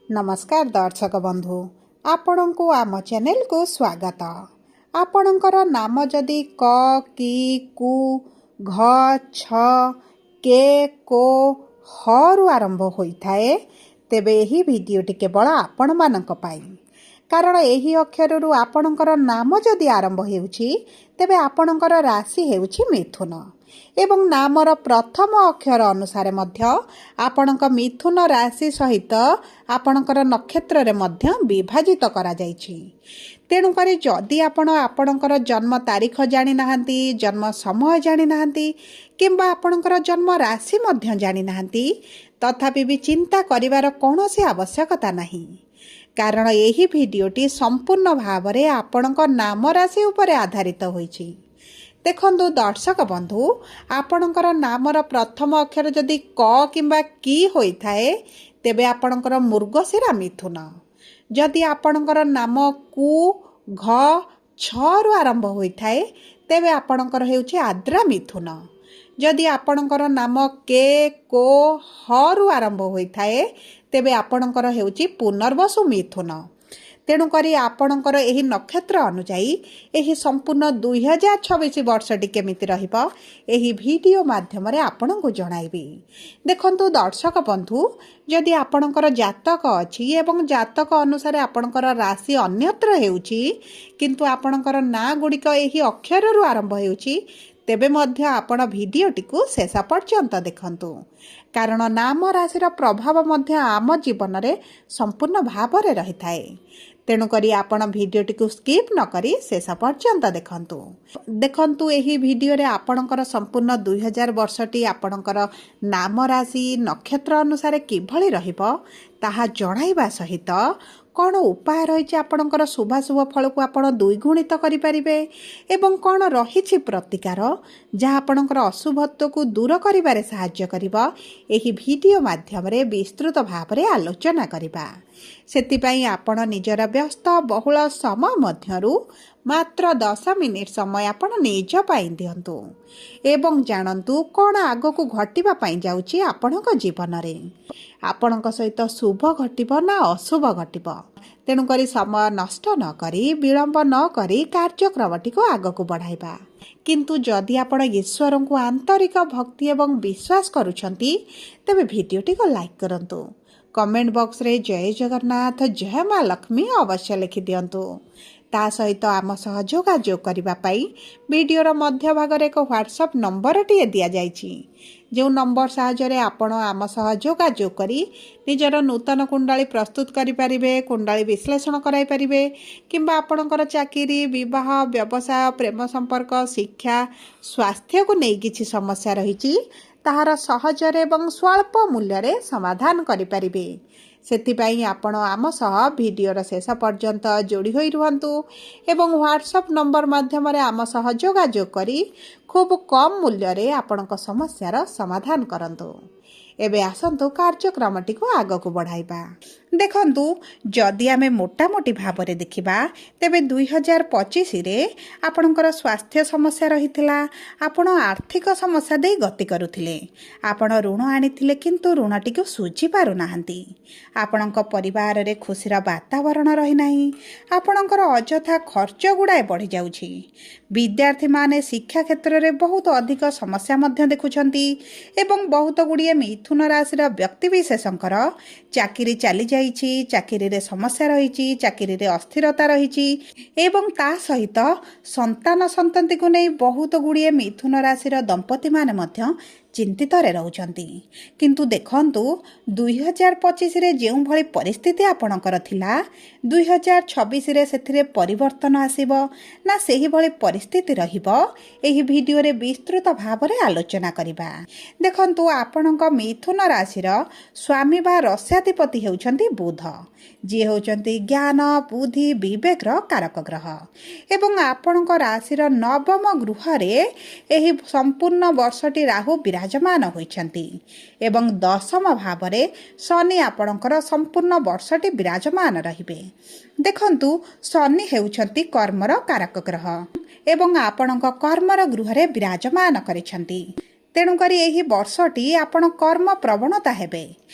नमस्कार दर्शक बंधु आपण को आम चैनल को स्वागत। आपणकर नाम जदि क कि कु घ छ के को ह रु आरंभ होइथाए तेबे एही भिडियोटी केवल आपण मानक पाई। कारण एही अक्षर रु आपणकर नाम जदि आरंभ हेउछि तेबे आपणकर राशि हेउछि मिथुन एवं नामर प्रथम अक्षर अनुसार मध्य आपणक मिथुन राशि सहित आपणकर नक्षत्र रे मध्य विभाजित करा जाइछि। तेणुकरी जदि आपणकर जन्म तारीख जानि नाहंती, जन्म समय जानि नाहंती किंबा आपणकर जन्म राशि मध्य जानि नाहंती तथापि भी चिंता करिवार कौनसी आवश्यकता नाही। कारण एही भिडियोटी संपूर्ण भावरे आपणक नाम राशि उपरे आधारित होइछि। देखंतु दर्शक बंधु आपणकर नामर प्रथम अक्षर जदि क किंबा कि होइथाए तेबे आपणकर मृगशिरा मिथुन। जदि आपणकर नाम कु घ छ रु आरंभ होइथाए तेबे आपणकर हेउछि आद्रा मिथुन। जदि आपणकर नाम के को ह रु आरंभ होइथाए तेबे आपणकर हेउछि पुनर्वसु मिथुन। तेणुकरी आपणकर एही नक्षत्र अनुजाई एही संपूर्ण 2026 वर्षटी केमिति रहिबो एही वीडियो माध्यम रे आपणको जणाइबी। देखंतु दर्शक बंधु जदि आपणकर जातक अछि एवं जातक अनुसार आपणकर राशि अन्यत्र हेउछि किंतु आपणकर ना गुडिक एही अक्षर रु आरंभ हेउछि तेबे मध्य आपण भिडियोटी को शेष पर्यंत देखंतु। कारण नाम राशिर प्रभाव मध्य आम जीवन रे संपूर्ण भाव रे रहिथाए। तेणुकरी आपण भिडियोटी को स्किप न करी शेष पर्यंत देखंतु एही भिडियो रे आपणकर संपूर्ण 2000 वर्षटी आपणकर नाम राशि नक्षत्र अनुसार किभଳି रहिबो ताहा जणाइबा सहित कौन उपाय रही आपणकर शुभाशुभ फल को आपण द्विगुणित करिपारिबे एवं कौन रही प्रतिकार जहाँ आपणकर अशुभत्व को दूर करिबारे सहाय्य करिबो एही वीडियो माध्यम रे विस्तृत भाव रे आलोचना करिबा। सेतिपई आपण निजर व्यस्त बहुल समय मध्यरु मात्र 10 मिनिट समय आपण निज पाई दियंतु एवं जानंतु कौन आगो को घटिबा पाई जाउची आपणक जीवन रे आपणक सहित शुभ घटिबो ना अशुभ घटिबो। तेणुकरी समय नष्ट न करी विलंब न करी कार्यक्रमटी को आग को बढ़ाइबा। किंतु जदि आपण ईश्वर को आंतरिक भक्ति एवं विश्वास करूछंती तेबे वीडियोटी को लाइक करंतु। कमेंट बॉक्स रे जय जगन्नाथ जय माँ लक्ष्मी अवश्य लिखि दियंतु। ता सहित आम सह जोगाजोग करिबा पाई वीडियोर मध्य भाग रे एक व्हाट्सएप नंबर टी दिया जाइछि। जो नंबर साहाय्य आपण आम सह जोगाजोग करी निजर नूतन कुंडली प्रस्तुत करि परिबे, कुंडली विश्लेषण कराई परिबे किंबा आपणकर चाकरी विवाह व्यवसाय प्रेम संपर्क शिक्षा स्वास्थ्य को नहीं किछि समस्या रहिछि ताहार सहजरे एवं स्वल्प मूल्य रे समाधान करि परिबे। सेतिपई आपण आम सह वीडियोर शेष पर्यंत जोड़ी होई रुहंतु एवं व्हाट्सएप नंबर माध्यम रे आम सह जोगाजोग करी खूब कम मूल्य रे आपणक समस्यार समाधान करंतु। एबे आसंतु कार्यक्रमटी को आग को बढ़ाइबा। देखंतु जदि आमे मोटा मोटी भाव रे देखिबा तेबे 2025 रे आपणकर स्वास्थ्य समस्या रहिथिला। आपण आर्थिक समस्या दे गति करुथिले। आपण ऋण आनिथिले किंतु ऋणटी को सुझी पारु नाहंती। आपणक परिवार रे खुशीर वातावरण रही नाही। आपणकर अजथा खर्च गुडाए बढ़ी जाउछि। विद्यार्थी माने शिक्षा क्षेत्र रे बहुत अधिक समस्या मध्य देखुछंती एवं बहुत गुडिये मिथुन राशिर व्यक्ति विशेषकर चाकरी चली जाइछि, चाकरी रे समस्या रहिछि, चाकरी रे अस्थिरता रहिछि एवं ता सहित संतान संतति को नहीं बहुत गुडिये मिथुन राशिर दंपति माने मध्य चिंतित रे रहउछंती। किंतु देखंतु 2025 रे जेउ भली परिस्थिति आपणकर थिला 2026 रे सेथिरे परिवर्तन आसीबो ना सेही भली परिस्थिति रहिबो एही वीडियो रे विस्तृत भाव रे आलोचना करिबा। देखंतु आपणक मिथुन राशिर स्वामी बा रस्याधिपति हेउछंती बुध जी होचंती ज्ञान बुद्धि विवेक रो कारक ग्रह एवं आपणक राशिर नवम गृह रे एही संपूर्ण वर्षटी राहु विराजमान होइछंती एवं दशम भाव रे शनि आपणकर संपूर्ण वर्षटी विराजमान रहिबे। देखंतु शनि हेउछंती कर्मर कारक ग्रह एवं आपणक कर्मर गृह रे विराजमान करिछंती। ତେଣୁକରି ଏହି ବର୍ଷଟି ଆପଣ କର୍ମ ପ୍ରବଣତା ହେବେ।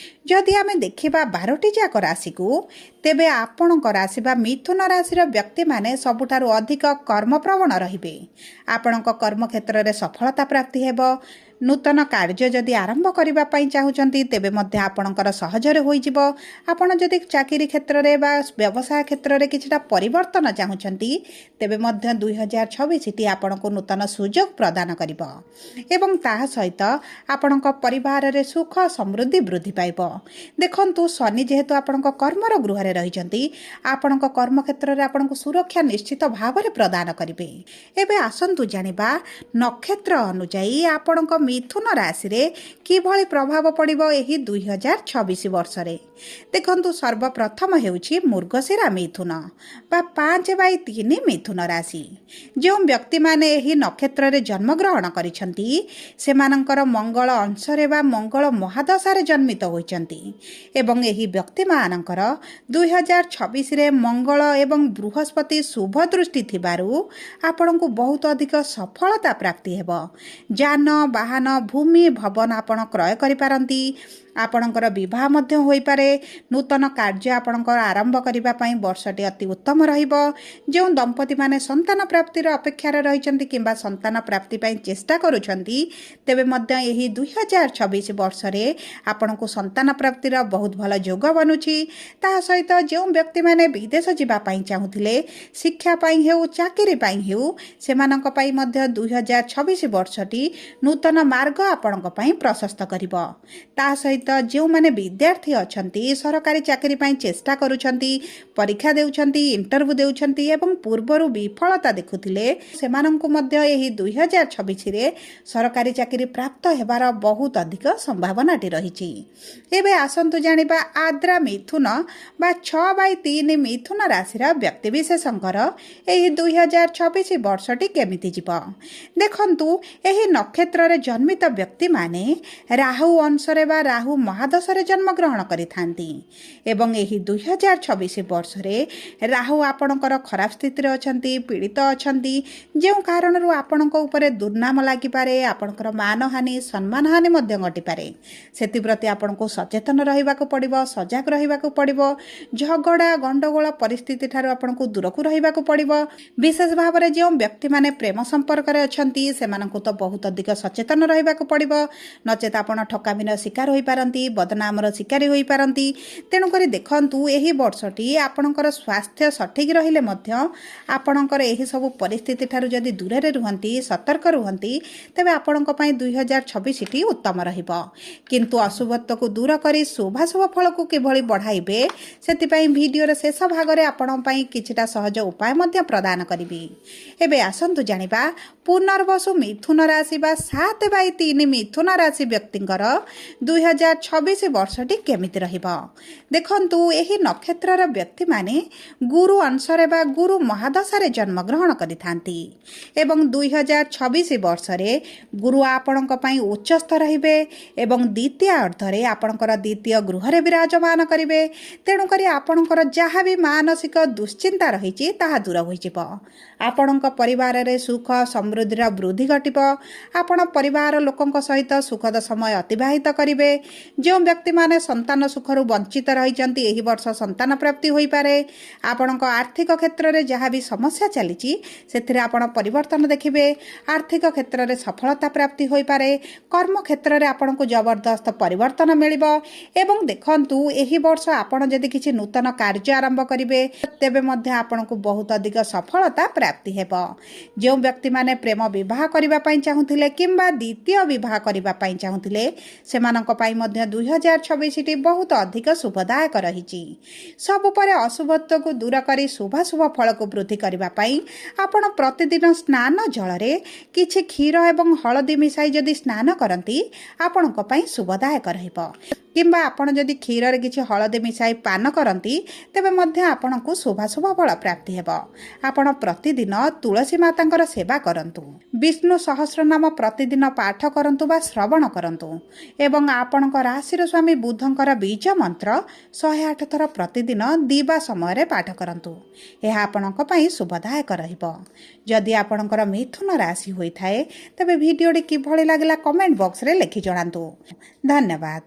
ଯଦି ଆମେ ଦେଖିବା 12ଟି ଯାକ ରାଶିକୁ, ତେବେ ଆପଣଙ୍କ ରାଶି ବା ମିଥୁନ ରାଶିର ବ୍ୟକ୍ତିମାନେ ସବୁଠାରୁ ଅଧିକ କର୍ମପ୍ରବଣ ରହିବେ। ଆପଣଙ୍କ କର୍ମକ୍ଷେତ୍ରରେ ସଫଳତା ପ୍ରାପ୍ତି ହେବ। ନୂତନ କାର୍ଯ୍ୟ ଯଦି ଆରମ୍ଭ କରିବା ପାଇଁ ଚାହୁଁଛନ୍ତି ତେବେ ମଧ୍ୟ ଆପଣଙ୍କର ସହଜରେ ହୋଇଯିବ। ଆପଣ ଯଦି ଚାକିରି କ୍ଷେତ୍ରରେ ବା ବ୍ୟବସାୟ କ୍ଷେତ୍ରରେ କିଛିଟା ପରିବର୍ତ୍ତନ ଚାହୁଁଛନ୍ତି ତେବେ ମଧ୍ୟ 2026ଟି ଆପଣଙ୍କୁ ନୂତନ ସୁଯୋଗ ପ୍ରଦାନ କରିବ ଏବଂ ତାହା ସହିତ ଆପଣଙ୍କ ପରିବାରରେ ସୁଖ ସମୃଦ୍ଧି ବୃଦ୍ଧି ପାଇବ। ଦେଖନ୍ତୁ, ଶନି ଯେହେତୁ ଆପଣଙ୍କ କର୍ମର ଗୃହରେ ରହିଛନ୍ତି, ଆପଣଙ୍କ କର୍ମକ୍ଷେତ୍ରରେ ଆପଣଙ୍କୁ ସୁରକ୍ଷା ନିଶ୍ଚିତ ଭାବରେ ପ୍ରଦାନ କରିବେ। ଏବେ ଆସନ୍ତୁ ଜାଣିବା ନକ୍ଷତ୍ର ଅନୁଯାୟୀ ଆପଣଙ୍କ ମିଥୁନ ରାଶିରେ କିଭଳି ପ୍ରଭାବ ପଡ଼ିବ ଏହି 2026 ବର୍ଷରେ। ଦେଖନ୍ତୁ, ସର୍ବପ୍ରଥମ ହେଉଛି ମୃଗଶିରା ମିଥୁନ ବା 5/3 ମିଥୁନ ରାଶି। ଯେଉଁ ବ୍ୟକ୍ତିମାନେ ଏହି ନକ୍ଷତ୍ରରେ ଜନ୍ମଗ୍ରହଣ କରିଛନ୍ତି ସେମାନଙ୍କର ମଙ୍ଗଳ ଅଂଶରେ ବା ମଙ୍ଗଳ ମହାଦଶାରେ ଜନ୍ମିତ ହୋଇଛନ୍ତି ଏବଂ ଏହି ବ୍ୟକ୍ତିମାନଙ୍କର 2026ରେ ମଙ୍ଗଳ ଏବଂ ବୃହସ୍ପତି ଶୁଭ ଦୃଷ୍ଟି ଥିବାରୁ ଆପଣଙ୍କୁ ବହୁତ ଅଧିକ ସଫଳତା ପ୍ରାପ୍ତି ହେବ। ଯାନ ବାହନ ଭୂମି ଭବନ ଆପଣ କ୍ରୟ କରିପାରନ୍ତି। ଆପଣଙ୍କର ବିବାହ ମଧ୍ୟ ହୋଇପାରେ। ନୂତନ କାର୍ଯ୍ୟ ଆପଣଙ୍କର ଆରମ୍ଭ କରିବା ପାଇଁ ବର୍ଷଟି ଅତି ଉତ୍ତମ ରହିବ। ଯେଉଁ ଦମ୍ପତିମାନେ ସନ୍ତାନ ପ୍ରାପ୍ତିର ଅପେକ୍ଷାରେ ରହିଛନ୍ତି କିମ୍ବା ସନ୍ତାନ ପ୍ରାପ୍ତି ପାଇଁ ଚେଷ୍ଟା କରୁଛନ୍ତି ତେବେ ମଧ୍ୟ ଏହି 2026 ବର୍ଷରେ ଆପଣଙ୍କୁ ସନ୍ତାନ ପ୍ରାପ୍ତିର ବହୁତ ଭଲ ଯୋଗ ବନୁଛି। ତାହା ସହିତ ଯେଉଁ ବ୍ୟକ୍ତିମାନେ ବିଦେଶ ଯିବା ପାଇଁ ଚାହୁଁଥିଲେ, ଶିକ୍ଷା ପାଇଁ ହେଉ ଚାକିରି ପାଇଁ ହେଉ, ସେମାନଙ୍କ ପାଇଁ ମଧ୍ୟ 2026 ବର୍ଷଟି ନୂତନ ମାର୍ଗ ଆପଣଙ୍କ ପାଇଁ ପ୍ରଶସ୍ତ କରିବ। ତା ସହିତ ଯେଉଁମାନେ ବିଦ୍ୟାର୍ଥୀ ଅଛନ୍ତି, ସରକାରୀ ଚାକିରି ପାଇଁ ଚେଷ୍ଟା କରୁଛନ୍ତି, ପରୀକ୍ଷା ଦେଉଛନ୍ତି, ଇଣ୍ଟରଭ୍ୟୁ ଦେଉଛନ୍ତି ଏବଂ ପୂର୍ବରୁ ବିଫଳତା ଦେଖୁଥିଲେ, ସେମାନଙ୍କୁ ମଧ୍ୟ ଏହି 2026ରେ ସରକାରୀ ଚାକିରି ପ୍ରାପ୍ତ ହେବାର ବହୁତ ଅଧିକ ସମ୍ଭାବନାଟି ରହିଛି। ଏବେ ଆସନ୍ତୁ ଜାଣିବା ଆଦ୍ରା ମିଥୁନ ବା 6/3 ମିଥୁନ ରାଶିର ବ୍ୟକ୍ତିବିଶେଷଙ୍କର ଏହି 2026 ବର୍ଷଟି କେମିତି ଯିବ। ଦେଖନ୍ତୁ, ଏହି ନକ୍ଷତ୍ରରେ ଜନ୍ମିତ ବ୍ୟକ୍ତିମାନେ ରାହୁ ଅଂଶରେ ବା ରାହୁ ମହାଦଶାରେ ଜନ୍ମଗ୍ରହଣ କରିଥାନ୍ତି ଏବଂ ଏହି 2026 ବର୍ଷରେ ରାହୁ ଆପଣଙ୍କର ଖରାପ ସ୍ଥିତିରେ ଅଛନ୍ତି, ପୀଡ଼ିତ ଅଛନ୍ତି, ଯେଉଁ କାରଣରୁ ଆପଣଙ୍କ ଉପରେ ଦୁର୍ନାମ ଲାଗିପାରେ, ଆପଣଙ୍କର ମାନହାନି ସମ୍ମାନହାନି ମଧ୍ୟ ଘଟିପାରେ। ସେଥିପ୍ରତି ଆପଣଙ୍କୁ ସଚେତନ ରହିବାକୁ ପଡ଼ିବ, ସଜାଗ ରହିବାକୁ ପଡ଼ିବ। ଝଗଡ଼ା ଗଣ୍ଡଗୋଳ ପରିସ୍ଥିତି ଠାରୁ ଆପଣଙ୍କୁ ଦୂରକୁ ରହିବାକୁ ପଡ଼ିବ। ବିଶେଷ ଭାବରେ ଯେଉଁ ବ୍ୟକ୍ତିମାନେ ପ୍ରେମ ସମ୍ପର୍କରେ ଅଛନ୍ତି ସେମାନଙ୍କୁ ତ ବହୁତ ଅଧିକ ସଚେତନ ରହିବାକୁ ପଡ଼ିବ, ନଚେତ ଆପଣ ଠକାମିର ଶିକାର ହୋଇପାରନ୍ତି, ବଦନାମର ଶିକାରୀ ହୋଇପାରନ୍ତି। ତେଣୁକରି ଦେଖନ୍ତୁ, ଏହି ବର୍ଷଟି ଆପଣଙ୍କର ସ୍ୱାସ୍ଥ୍ୟ ସଠିକ୍ ରହିଲେ ମଧ୍ୟ ଆପଣଙ୍କର ଏହିସବୁ ପରିସ୍ଥିତି ଠାରୁ ଯଦି ଦୂରରେ ରୁହନ୍ତି, ସତର୍କ ରୁହନ୍ତି, ତେବେ ଆପଣଙ୍କ ପାଇଁ 2026ଟି ଉତ୍ତମ ରହିବ। କିନ୍ତୁ ଅଶୁଭତ୍ୱକୁ ଦୂର କରି ଶୁଭାଶୁଭ ଫଳକୁ କିଭଳି ବଢ଼ାଇବେ, ସେଥିପାଇଁ ଭିଡ଼ିଓର ଶେଷ ଭାଗରେ ଆପଣଙ୍କ ପାଇଁ କିଛିଟା ସହଜ ଉପାୟ ମଧ୍ୟ ପ୍ରଦାନ କରିବି। ଏବେ ଆସନ୍ତୁ ଜାଣିବା ପୁନର୍ବସୁ ମିଥୁନ ରାଶି ବା 7/3 ମିଥୁନ ରାଶି ବ୍ୟକ୍ତିଙ୍କର 2026 ବର୍ଷଟି କେମିତି ରହିବ। ଦେଖନ୍ତୁ, ଏହି ନକ୍ଷତ୍ରର ବ୍ୟକ୍ତିମାନେ ଗୁରୁ ଅଂଶରେ ବା ଗୁରୁ ମହାଦଶାରେ ଜନ୍ମଗ୍ରହଣ କରିଥାନ୍ତି ଏବଂ 2026 ବର୍ଷରେ ଗୁରୁ ଆପଣଙ୍କ ପାଇଁ ଉଚ୍ଚସ୍ଥ ରହିବେ ଏବଂ ଦ୍ୱିତୀୟ ଅର୍ଦ୍ଧରେ ଆପଣଙ୍କର ଦ୍ୱିତୀୟ ଗୃହରେ ବିରାଜମାନ କରିବେ। ତେଣୁକରି ଆପଣଙ୍କର ଯାହା ବି ମାନସିକ ଦୁଶ୍ଚିନ୍ତା ରହିଛି ତାହା ଦୂର ହୋଇଯିବ। ଆପଣଙ୍କ ପରିବାରରେ ସୁଖ ସମୃଦ୍ଧିର ବୃଦ୍ଧି ଘଟିବ। ଆପଣ ପରିବାର ଲୋକଙ୍କ ସହିତ ସୁଖଦ ସମୟ ଅତିବାହିତ କରିବେ। ଯେଉଁ ବ୍ୟକ୍ତିମାନେ ସନ୍ତାନ ସୁଖରୁ ବଞ୍ଚିତ ରହିଛନ୍ତି, ଏହି ବର୍ଷ ସନ୍ତାନ ପ୍ରାପ୍ତି ହୋଇପାରେ। ଆପଣଙ୍କ ଆର୍ଥିକ କ୍ଷେତ୍ରରେ ଯାହା ବି ସମସ୍ୟା ଚାଲିଛି ସେଥିରେ ଆପଣ ପରିବର୍ତ୍ତନ ଦେଖିବେ। ଆର୍ଥିକ କ୍ଷେତ୍ରରେ ସଫଳତା ପ୍ରାପ୍ତି ହୋଇପାରେ। କର୍ମକ୍ଷେତ୍ରରେ ଆପଣଙ୍କୁ ଜବରଦସ୍ତ ପରିବର୍ତ୍ତନ ମିଳିବ ଏବଂ ଦେଖନ୍ତୁ, ଏହି ବର୍ଷ ଆପଣ ଯଦି କିଛି ନୂତନ କାର୍ଯ୍ୟ ଆରମ୍ଭ କରିବେ ତେବେ ମଧ୍ୟ ଆପଣଙ୍କୁ ବହୁତ ଅଧିକ ସଫଳତା ପ୍ରାପ୍ତି ହେବ। ଯେଉଁ ବ୍ୟକ୍ତିମାନେ ପ୍ରେମ ବିବାହ କରିବା ପାଇଁ ଚାହୁଁଥିଲେ କିମ୍ବା ଦ୍ୱିତୀୟ ବିବାହ କରିବା ପାଇଁ ଚାହୁଁଥିଲେ, ସେମାନଙ୍କ ପାଇଁ ମଧ୍ୟ 2026ଟି ବହୁତ ଅଧିକ ଶୁଭଦାୟକ ରହିଛି। ସବୁ ପରେ ଅଶୁଭତ୍ୱକୁ ଦୂର କରି ଶୁଭାଶୁଭ ଫଳକୁ ବୃଦ୍ଧି କରିବା ପାଇଁ ଆପଣ ପ୍ରତିଦିନ ସ୍ନାନ ଜଳରେ କିଛି କ୍ଷୀର ଏବଂ ହଳଦୀ ମିଶାଇ ଯଦି ସ୍ନାନ କରନ୍ତି ଆପଣଙ୍କ ପାଇଁ ଶୁଭଦାୟକ ରହିବ। କିମ୍ବା ଆପଣ ଯଦି କ୍ଷୀରରେ କିଛି ହଳଦୀ ମିଶାଇ ପାନ କରନ୍ତି ତେବେ ମଧ୍ୟ ଆପଣଙ୍କୁ ଶୁଭାଶୁଭ ଫଳ ପ୍ରାପ୍ତି ହେବ। ଆପଣ ପ୍ରତିଦିନ ତୁଳସୀ ମାତାଙ୍କର ସେବା କରନ୍ତୁ, ବିଷ୍ଣୁ ସହସ୍ରନାମ ପ୍ରତିଦିନ ପାଠ କରନ୍ତୁ ବା ଶ୍ରବଣ କରନ୍ତୁ ଏବଂ ଆପଣଙ୍କ ଆପଣଙ୍କ ରାଶିର ସ୍ୱାମୀ ବୁଧଙ୍କର ବୀଜ ମନ୍ତ୍ର 108 ଥର ପ୍ରତିଦିନ ଦିବା ସମୟରେ ପାଠ କରନ୍ତୁ। ଏହା ଆପଣଙ୍କ ପାଇଁ ଶୁଭଦାୟକ ରହିବ। ଯଦି ଆପଣଙ୍କର ମିଥୁନ ରାଶି ହୋଇଥାଏ ତେବେ ଭିଡ଼ିଓଟି କିଭଳି ଲାଗିଲା କମେଣ୍ଟ ବକ୍ସରେ ଲେଖି ଜଣାନ୍ତୁ। ଧନ୍ୟବାଦ।